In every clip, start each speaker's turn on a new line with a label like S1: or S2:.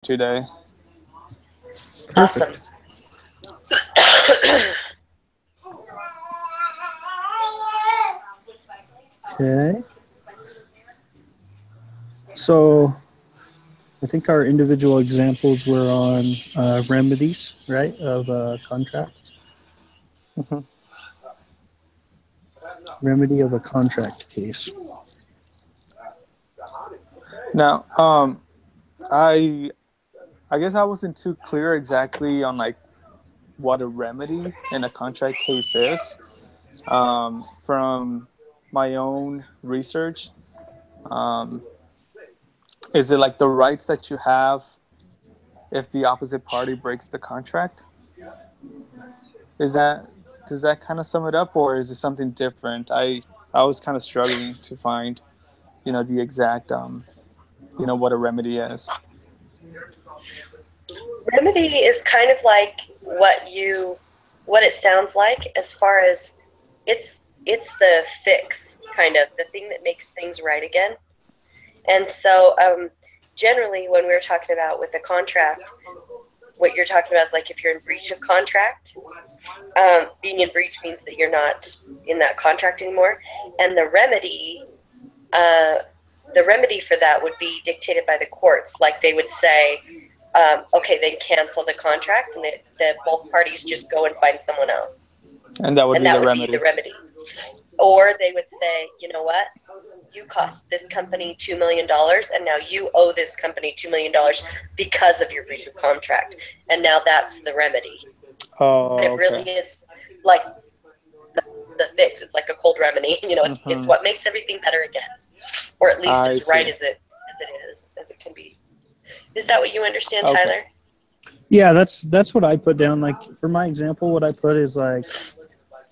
S1: today.
S2: Perfect.
S3: Awesome.
S2: Okay. So I think our individual examples were on remedies, right, of a contract.
S1: Mhm.
S2: Remedy of a contract case.
S1: Now, I I guess I wasn't too clear exactly on like what a remedy in a contract case is. From my own research, um, is it like the rights that you have if the opposite party breaks the contract? Is that Does that kind of sum it up, or is it something different? I was kind of struggling to find the exact what a remedy is.
S3: Remedy is kind of like what it sounds like, as far as it's the fix, kind of the thing that makes things right again. And so generally when we're talking about with a contract, what you're talking about is like if you're in breach of contract. Being in breach means that you're not in that contract anymore, and uh, the remedy for that would be dictated by the courts. Like they would say, okay, then cancel the contract, and both parties just go and find someone else,
S1: And that would
S3: and
S1: be
S3: that
S1: the
S3: would be the
S1: remedy.
S3: remedy. Or they would say, you know what? You cost this company $2 million, and now you owe this company $2 million because of your breach of contract. And now that's the remedy.
S1: Oh,
S3: And it really
S1: okay.
S3: is like the fix. It's like a cold remedy. It's
S1: Hmm.
S3: what makes everything better again, or at least
S1: I
S3: as right
S1: see.
S3: as it can be. Is that what you understand,
S1: Okay.
S3: Tyler?
S2: Yeah, that's what I put down. Like for my example, what I put is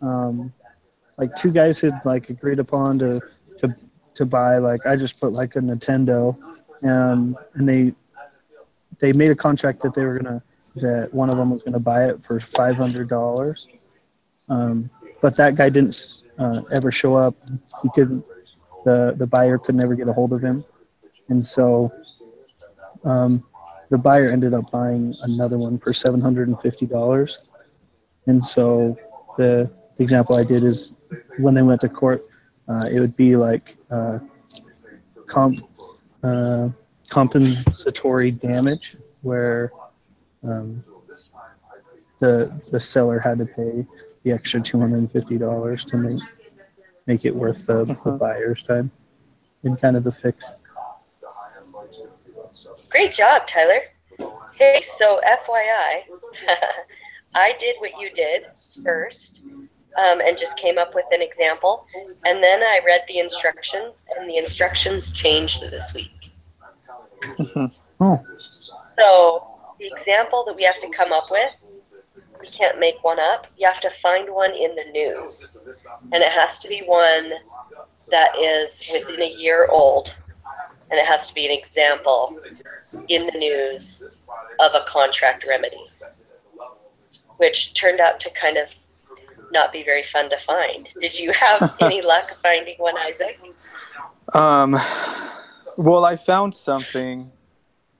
S2: um, like two guys had like agreed upon to to buy, like I just put like a Nintendo, and they made a contract that they were gonna that one of them was gonna buy it for $500. But that guy didn't ever show up. He couldn't. The buyer could never get a hold of him, and so um, the buyer ended up buying another one for $750. And so the example I did is when they went to court, it would be like comp, uh, compensatory damage, where um, the seller had to pay the extra $250 to make it worth the
S1: Hmm.
S2: buyer's time and kind of the fix.
S3: Great job, Tyler. Hey, so FYI, I did what you did first, and just came up with an example, and then I read the instructions, and the instructions changed this week.
S1: Hmm.
S2: Oh,
S3: So the example that we have to come up with, we can't make one up. You have to find one in the news, and it has to be one that is within a year old, and it has to be an example in the news of a contract remedy, which turned out to kind of not be very fun to find. Did you have any luck finding one, Isaac?
S1: um, well, I found something,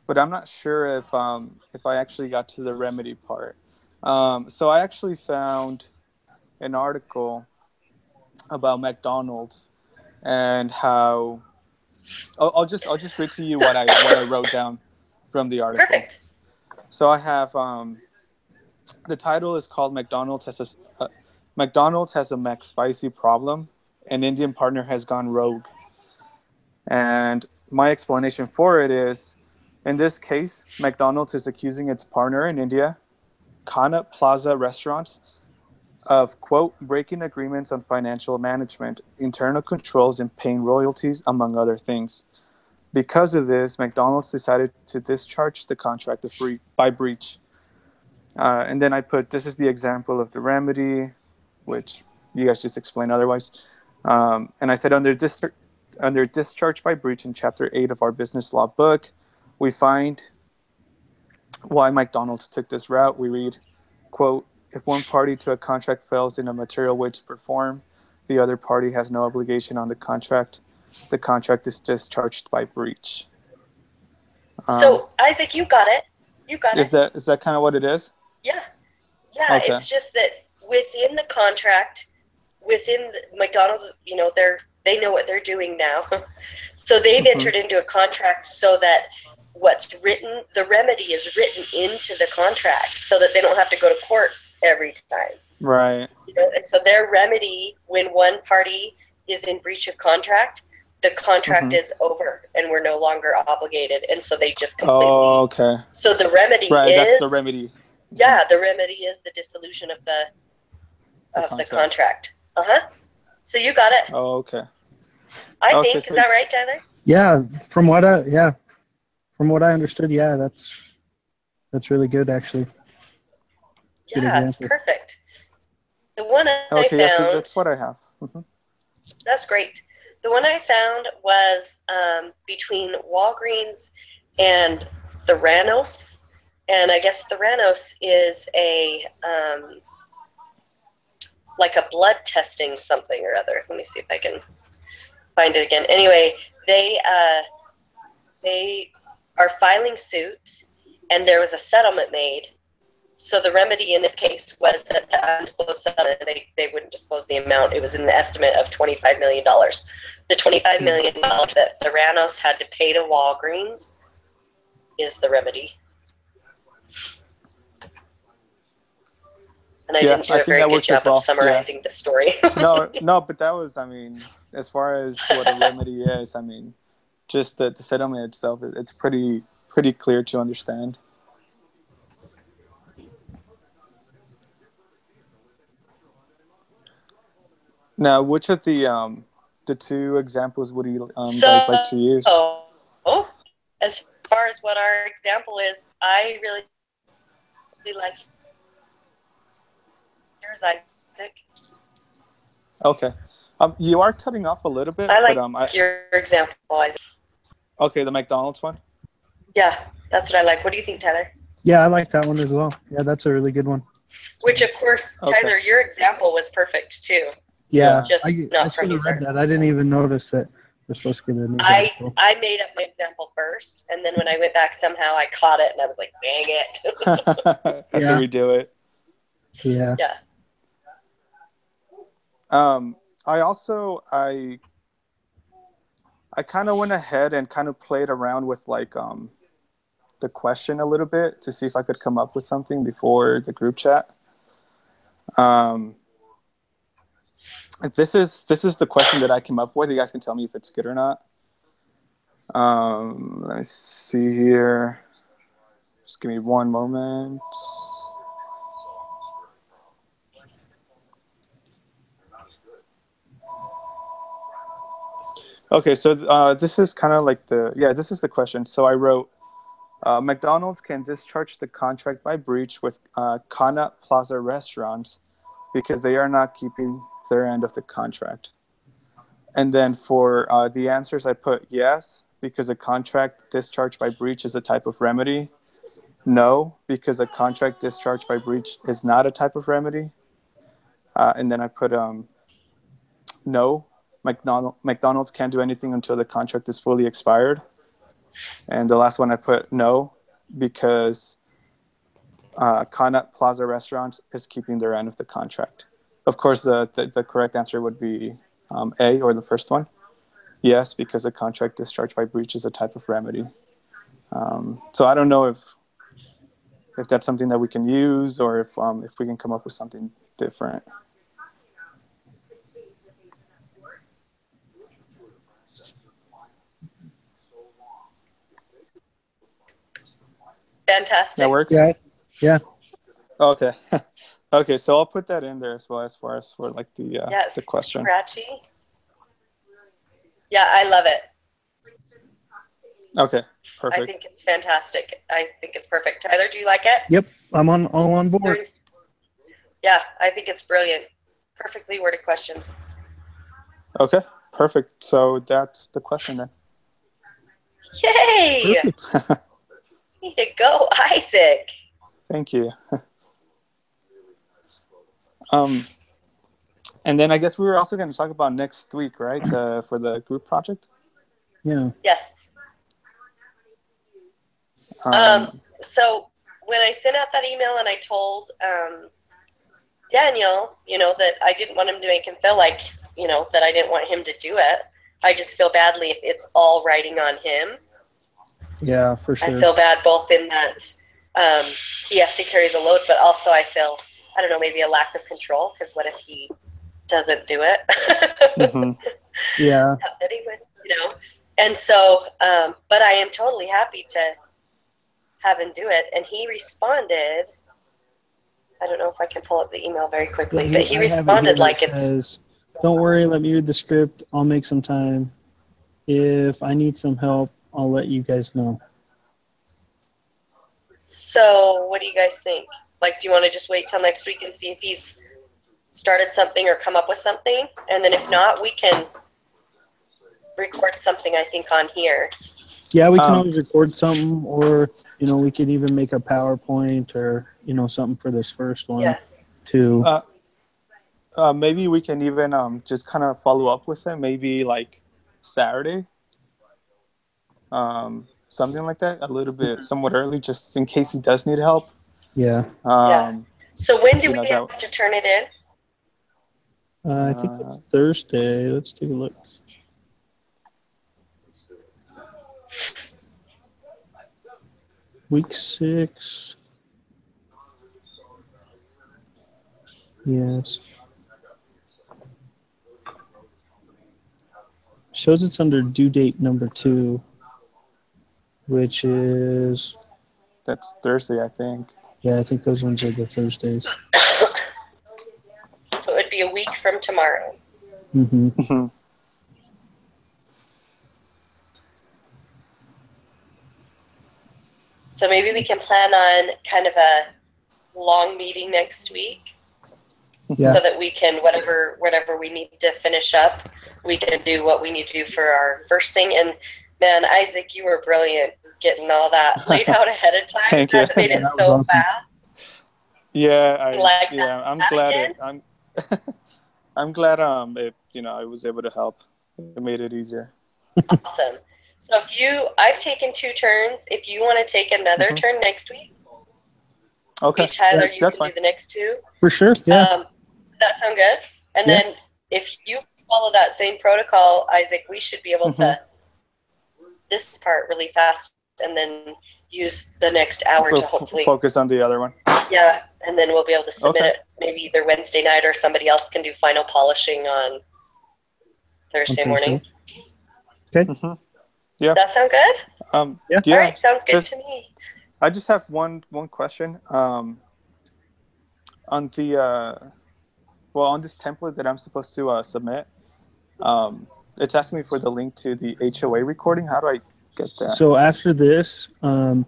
S1: but I'm not sure if I actually got to the remedy part. So I actually found an article about McDonald's and how I'll just read to you what I wrote down from the article.
S3: Perfect.
S1: So I have the title is called McDonald's has a McSpicy problem. An Indian partner has gone rogue. And my explanation for it is, in this case, McDonald's is accusing its partner in India, Connaught Plaza Restaurants, of, quote, breaking agreements on financial management, internal controls, and paying royalties, among other things. Because of this, McDonald's decided to discharge the contract by breach. And then I put, this is the example of the remedy, which you guys just explained otherwise. And I said, under discharge by breach in Chapter 8 of our business law book, we find why McDonald's took this route. We read, quote, if one party to a contract fails in a material way to perform, the other party has no obligation on the contract. The contract is discharged by breach.
S3: So Isaac, you got it. You got
S1: Is
S3: it.
S1: that kind of what it is?
S3: Yeah. Yeah.
S1: Okay.
S3: It's just that within the contract, McDonald's, they know what they're doing now. So they've entered into a contract so that what's written, the remedy is written into the contract so that they don't have to go to court every time.
S1: Right.
S3: And so their remedy when one party is in breach of contract, the contract is over and we're no longer obligated. And so they just completely.
S1: Oh, okay.
S3: So the remedy
S1: right,
S3: is.
S1: That's the remedy.
S3: Yeah, the remedy is the dissolution of the contract. So you got it.
S1: Oh, okay.
S3: I
S1: Okay,
S3: think.
S1: so-
S3: Is that right, Tyler?
S2: Yeah, from what I understood, yeah, that's really good actually. Good
S3: Yeah, it's
S2: example.
S3: perfect. The one I
S1: Okay,
S3: found.
S1: yeah, so that's what I have.
S3: That's great. The one I found was between Walgreens and Theranos. And I guess Theranos is a like a blood testing something or other. Let me see if I can find it again. Anyway, they are filing suit, and there was a settlement made. So the remedy in this case was that the undisclosed settlement, they wouldn't disclose the amount. It was in the estimate of $25 million. The $25 million that Theranos had to pay to Walgreens is the remedy. And I didn't do a very good job of summarizing the story.
S1: No, but that was, I mean, as far as what a remedy is, I mean, just the settlement itself, it's pretty clear to understand. Now, which of the two examples would you guys like to use?
S3: As far as what our example is, I really like yours, Isaac.
S1: Okay. You are cutting off a little bit.
S3: I like
S1: but,
S3: your example, Isaac.
S1: Okay, the McDonald's one?
S3: Yeah, that's what I like. What do you think, Tyler?
S2: Yeah, I like that one as well. Yeah, that's a really good one.
S3: Which, of course,
S1: Okay.
S3: Tyler, your example was perfect, too.
S2: Yeah,
S3: Just
S2: I
S3: not
S2: should
S3: from
S2: have read
S3: user.
S2: that. I didn't even notice that we're supposed to get an example.
S3: I made up my example first, and then when I went back, somehow I caught it, and I was like, dang it.
S1: Have to redo it.
S2: Yeah.
S3: Yeah.
S1: I kind of went ahead and kind of played around with like the question a little bit to see if I could come up with something before the group chat. This is the question that I came up with. You guys can tell me if it's good or not. Let me see here. Just give me one moment. Okay, so this is kind of like this is the question. So I wrote, McDonald's can discharge the contract by breach with Connaught Plaza restaurants because they are not keeping their end of the contract. And then for the answers, I put yes, because a contract discharged by breach is a type of remedy. No, because a contract discharged by breach is not a type of remedy. And then I put no, McDonald's can't do anything until the contract is fully expired. And the last one I put no, because Connaught Plaza Restaurants is keeping their end of the contract. Of course, the correct answer would be A, or the first one. Yes, because a contract discharged by breach is a type of remedy. So I don't know if that's something that we can use, or if we can come up with something different.
S3: Fantastic.
S1: That works?
S2: Yeah.
S1: Okay. Okay, so I'll put that in there as well, as far as for like the question.
S3: Scratchy. Yeah, I love it.
S1: Okay, perfect.
S3: I think it's fantastic. I think it's perfect. Tyler, do you like it?
S2: Yep, I'm all on board.
S3: Yeah, I think it's brilliant. Perfectly worded question.
S1: Okay, perfect. So that's the question then.
S3: Yay! Way to go, Isaac.
S1: Thank you. And then I guess we were also going to talk about next week, right? For the group project.
S2: Yeah.
S3: Yes. So when I sent out that email and I told Daniel, that I didn't want him to make him feel like, that I didn't want him to do it. I just feel badly if it's all riding on him.
S2: Yeah, for sure.
S3: I feel bad both in that he has to carry the load, but also I feel, I don't know, maybe a lack of control, because what if he doesn't do it?
S1: Mm-hmm.
S2: Yeah.
S3: That he would, And so, but I am totally happy to have him do it. And he responded, I don't know if I can pull up the email very quickly, but he responded like it's...
S2: Don't worry, let me read the script. I'll make some time. If I need some help, I'll let you guys know.
S3: So what do you guys think? Like, do you want to just wait till next week and see if he's started something or come up with something? And then if not, we can record something, I think, on here.
S2: Yeah, we can always record something, or, we could even make a PowerPoint or, something for this first one.
S3: Yeah.
S2: Too.
S1: Maybe we can even just kind of follow up with him, maybe like Saturday. Something like that, a little bit, somewhat early, just in case he does need help.
S2: Yeah.
S3: Yeah. So when do we have to turn it in?
S2: I think it's Thursday. Let's take a look. Week 6. Yes. Shows it's under due date number 2, which is...
S1: That's Thursday, I think.
S2: Yeah, I think those ones are the Thursdays.
S3: So it'd be a week from tomorrow.
S2: Mm-hmm.
S1: Mm-hmm.
S3: So maybe we can plan on kind of a long meeting next week,
S2: Yeah.
S3: so that we can, whatever we need to finish up, we can do what we need to do for our first thing. And man, Isaac, you were brilliant getting all that laid out ahead of time.
S1: Thank you.
S3: That made it
S2: That was
S3: so
S2: awesome.
S3: fast.
S1: Yeah, I'm glad
S3: again?
S1: I'm glad I was able to help. It made it easier.
S3: Awesome. So I've taken 2 turns. If you want to take another turn next week,
S1: Okay.
S3: Tyler,
S1: Yeah,
S3: you
S1: that's
S3: can
S1: fine.
S3: do the next 2.
S2: For sure, yeah.
S3: Does that sound good? And
S2: Yeah.
S3: then if you follow that same protocol, Isaac, we should be able to this part really fast, and then use the next hour
S1: We'll
S3: to hopefully
S1: focus on the other one.
S3: Yeah, and then we'll be able to submit
S1: Okay.
S3: it maybe either Wednesday night, or somebody else can do final polishing on Thursday morning.
S2: Okay.
S1: Mm-hmm.
S3: Does that sound good?
S2: Yeah.
S3: All right, sounds good
S1: just-
S3: to me.
S1: I just have one question. On the on this template that I'm supposed to submit, it's asking me for the link to the HOA recording. How do I get that?
S2: So after this, when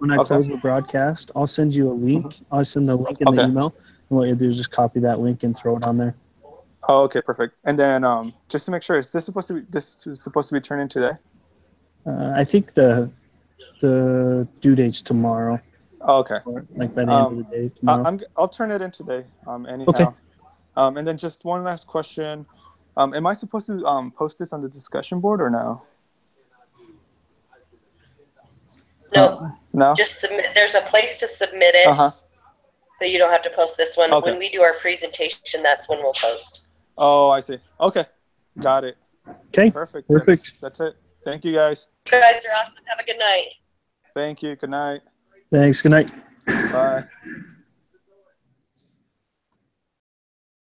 S2: I
S1: Okay.
S2: close the broadcast, I'll send you a link. I'll send the link in the
S1: Okay.
S2: email. And what you do is just copy that link and throw it on there.
S1: Oh, okay, perfect. And then just to make sure, is this supposed to be turned in today?
S2: I think the due date's tomorrow,
S1: Oh, okay.
S2: or like by the end of the day tomorrow.
S1: I'll turn it in today. Anyhow.
S2: Okay.
S1: And then just one last question. Am I supposed to post this on the discussion board or no?
S3: No,
S1: No.
S3: just submit. There's a place to submit it, but you don't have to post this one.
S1: Okay.
S3: When we do our presentation, that's when we'll post.
S1: Oh, I see. Okay, got it.
S2: Okay.
S1: Perfect.
S2: Perfect.
S1: That's it. Thank you, guys.
S3: You guys are awesome. Have a good night.
S1: Thank you. Good night.
S2: Thanks. Good night.
S1: Bye.